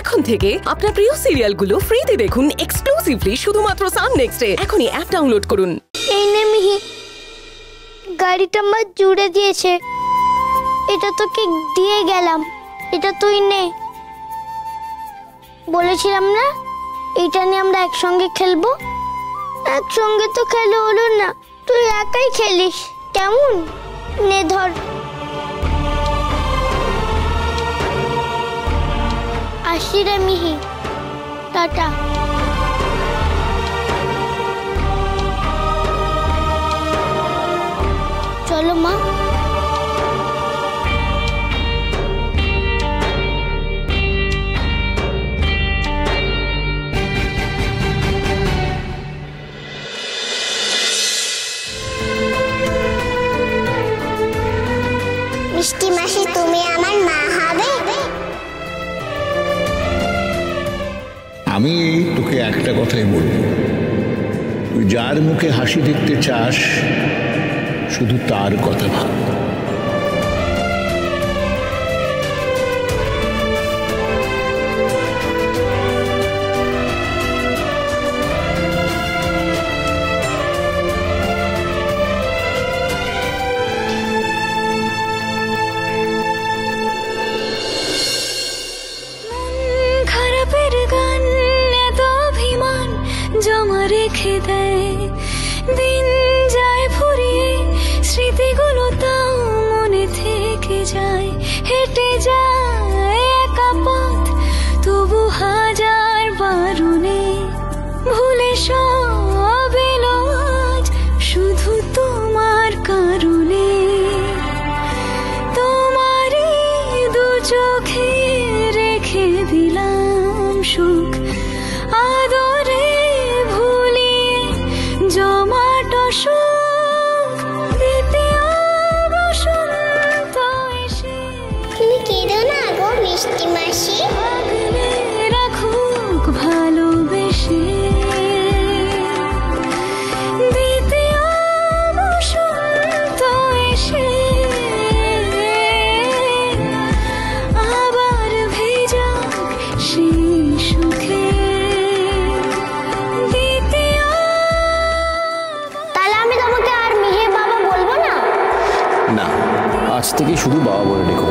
এখন থেকে আপনার প্রিয় সিরিয়ালগুলো ফ্রিতে দেখুন এক্সক্লুসিভলি শুধুমাত্র সান নেক্সটে। এখনই অ্যাপ ডাউনলোড করুন। এই নে মিহি, গাড়িটা মা জুড়ে দিয়েছে, এটা তোকে দিয়ে গেলাম, এটা তুই নে। বলেছিলাম না এটা নিয়ে আমরা একসঙ্গে খেলবো। একসঙ্গে তো খেলে হলো না, তুই একাই খেলিস কেমন? নে ধর। আসি রে মিহি, টাটা। চলো মা। মিষ্টি মাসি, তুমি আমার মা হবে? আমি তোকে একটা কথাই বলবো, তুই যার মুখে হাসি দেখতে চাস শুধু তার কথা ভাব। জমা রেখে দেয় দিন যায় ফুরিয়ে, স্মৃতিগুলো তাও মনে থেকে যায়। হেঁটে যায় একা পথ তবু হাজার বারণে, ভুলে সব এলো আজ শুধু তোমার কারণে। তোমারই দু চোখে রেখে দিলাম সুখ, আদরে জমাটো সুখ দিতে বসন্ত এসে। তুমি কেঁদো না গো মিষ্টি মাসি, আগলে রাখুক ভালোবেসে, দিতে বসন্ত এসে আবার ভেজাক সেই সুখে। আমি তোমাকে আর মিহির বাবা বলবো না। না, আজ থেকে শুধু বাবা বলে ডেকো।